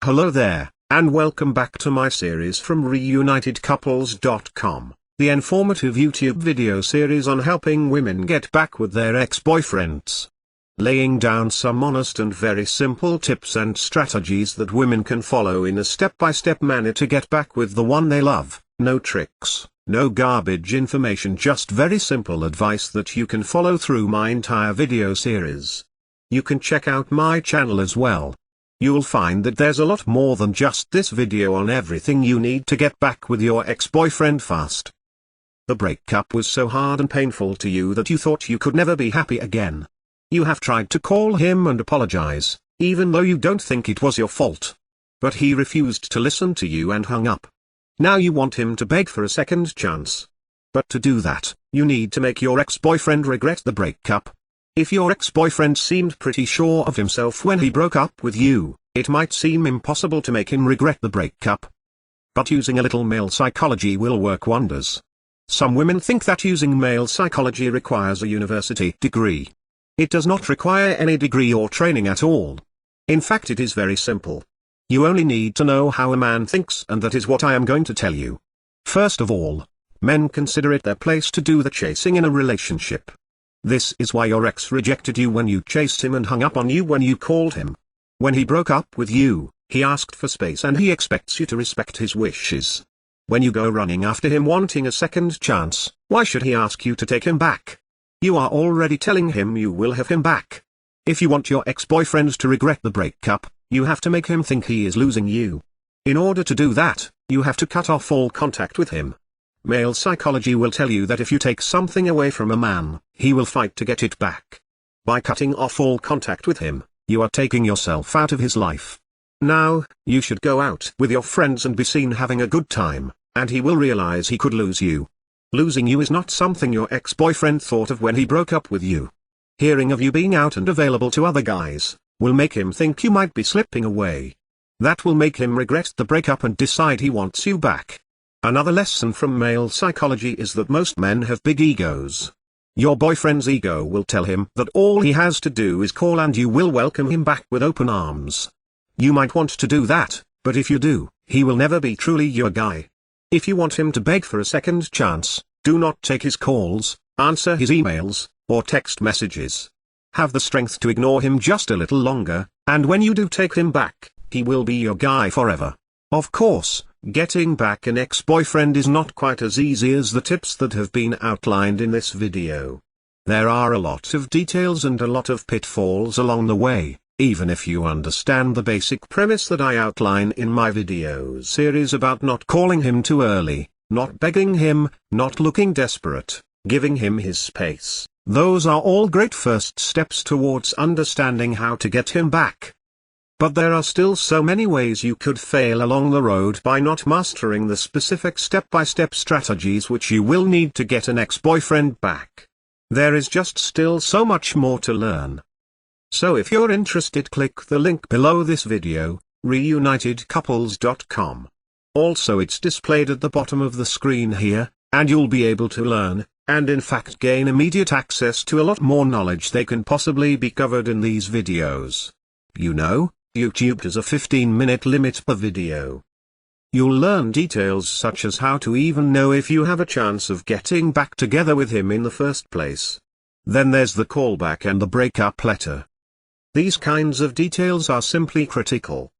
Hello there, and welcome back to my series from reunitedcouples.com, the informative YouTube video series on helping women get back with their ex-boyfriends. Laying down some honest and very simple tips and strategies that women can follow in a step-by-step manner to get back with the one they love. No tricks, no garbage information, just very simple advice that you can follow through my entire video series. You can check out my channel as well. You'll find that there's a lot more than just this video on everything you need to get back with your ex-boyfriend fast. The breakup was so hard and painful to you that you thought you could never be happy again. You have tried to call him and apologize, even though you don't think it was your fault. But he refused to listen to you and hung up. Now you want him to beg for a second chance. But to do that, you need to make your ex-boyfriend regret the breakup. If your ex-boyfriend seemed pretty sure of himself when he broke up with you, it might seem impossible to make him regret the breakup. But using a little male psychology will work wonders. Some women think that using male psychology requires a university degree. It does not require any degree or training at all. In fact, it is very simple. You only need to know how a man thinks, and that is what I am going to tell you. First of all, men consider it their place to do the chasing in a relationship. This is why your ex rejected you when you chased him and hung up on you when you called him. When he broke up with you, he asked for space and he expects you to respect his wishes. When you go running after him wanting a second chance, why should he ask you to take him back? You are already telling him you will have him back. If you want your ex-boyfriend to regret the breakup, you have to make him think he is losing you. In order to do that, you have to cut off all contact with him. Male psychology will tell you that if you take something away from a man, he will fight to get it back. By cutting off all contact with him, you are taking yourself out of his life. Now, you should go out with your friends and be seen having a good time, and he will realize he could lose you. Losing you is not something your ex-boyfriend thought of when he broke up with you. Hearing of you being out and available to other guys, will make him think you might be slipping away. That will make him regret the breakup and decide he wants you back. Another lesson from male psychology is that most men have big egos. Your boyfriend's ego will tell him that all he has to do is call and you will welcome him back with open arms. You might want to do that, but if you do, he will never be truly your guy. If you want him to beg for a second chance, do not take his calls, answer his emails, or text messages. Have the strength to ignore him just a little longer, and when you do take him back, he will be your guy forever. Of course, getting back an ex-boyfriend is not quite as easy as the tips that have been outlined in this video. There are a lot of details and a lot of pitfalls along the way, even if you understand the basic premise that I outline in my video series about not calling him too early, not begging him, not looking desperate, giving him his space. Those are all great first steps towards understanding how to get him back. But there are still so many ways you could fail along the road by not mastering the specific step-by-step strategies which you will need to get an ex-boyfriend back. There is just still so much more to learn. So if you're interested, click the link below this video, reunitedcouples.com. Also, it's displayed at the bottom of the screen here, and you'll be able to learn, and in fact gain immediate access to a lot more knowledge they can possibly be covered in these videos. You know, YouTube has a 15-minute limit per video. You'll learn details such as how to even know if you have a chance of getting back together with him in the first place. Then there's the callback and the breakup letter. These kinds of details are simply critical.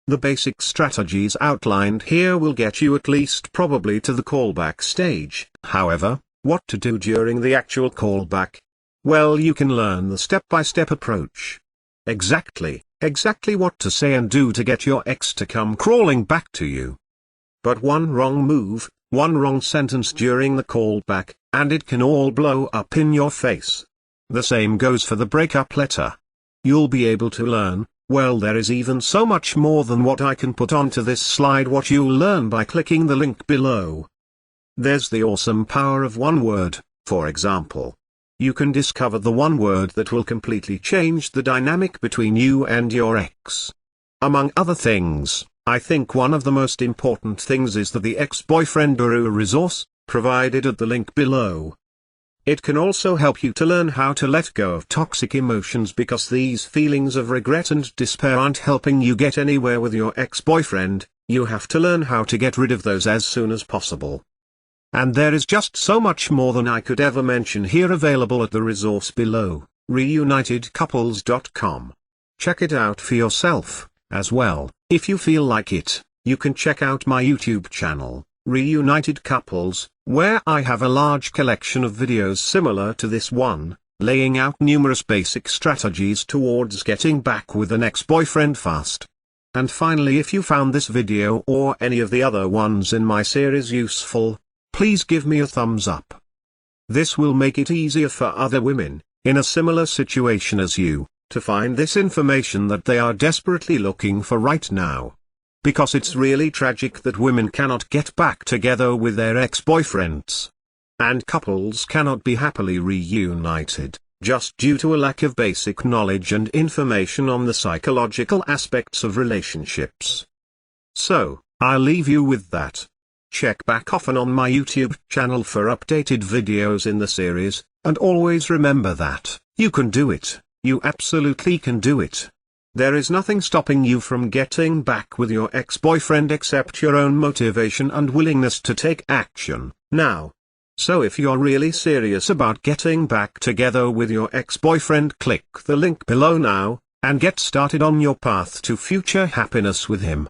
The basic strategies outlined here will get you at least probably to the callback stage. However, what to do during the actual callback? Well, you can learn the step-by-step approach. Exactly what to say and do to get your ex to come crawling back to you. But one wrong move, one wrong sentence during the callback, and it can all blow up in your face. The same goes for the breakup letter. You'll be able to learn, well, there is even so much more than what I can put onto this slide what you'll learn by clicking the link below. There's the awesome power of one word, for example. You can discover the one word that will completely change the dynamic between you and your ex. Among other things, I think one of the most important things is that the ex-boyfriend guru resource, provided at the link below. It can also help you to learn how to let go of toxic emotions, because these feelings of regret and despair aren't helping you get anywhere with your ex-boyfriend. You have to learn how to get rid of those as soon as possible. And there is just so much more than I could ever mention here available at the resource below, reunitedcouples.com. Check it out for yourself, as well. If you feel like it, you can check out my YouTube channel, Reunited Couples, where I have a large collection of videos similar to this one, laying out numerous basic strategies towards getting back with an ex-boyfriend fast. And finally, if you found this video or any of the other ones in my series useful, please give me a thumbs up. This will make it easier for other women, in a similar situation as you, to find this information that they are desperately looking for right now. Because it's really tragic that women cannot get back together with their ex-boyfriends. And couples cannot be happily reunited, just due to a lack of basic knowledge and information on the psychological aspects of relationships. So, I'll leave you with that. Check back often on my YouTube channel for updated videos in the series, and always remember that, you can do it, you absolutely can do it. There is nothing stopping you from getting back with your ex-boyfriend except your own motivation and willingness to take action, now. So if you're really serious about getting back together with your ex-boyfriend, click the link below now, and get started on your path to future happiness with him.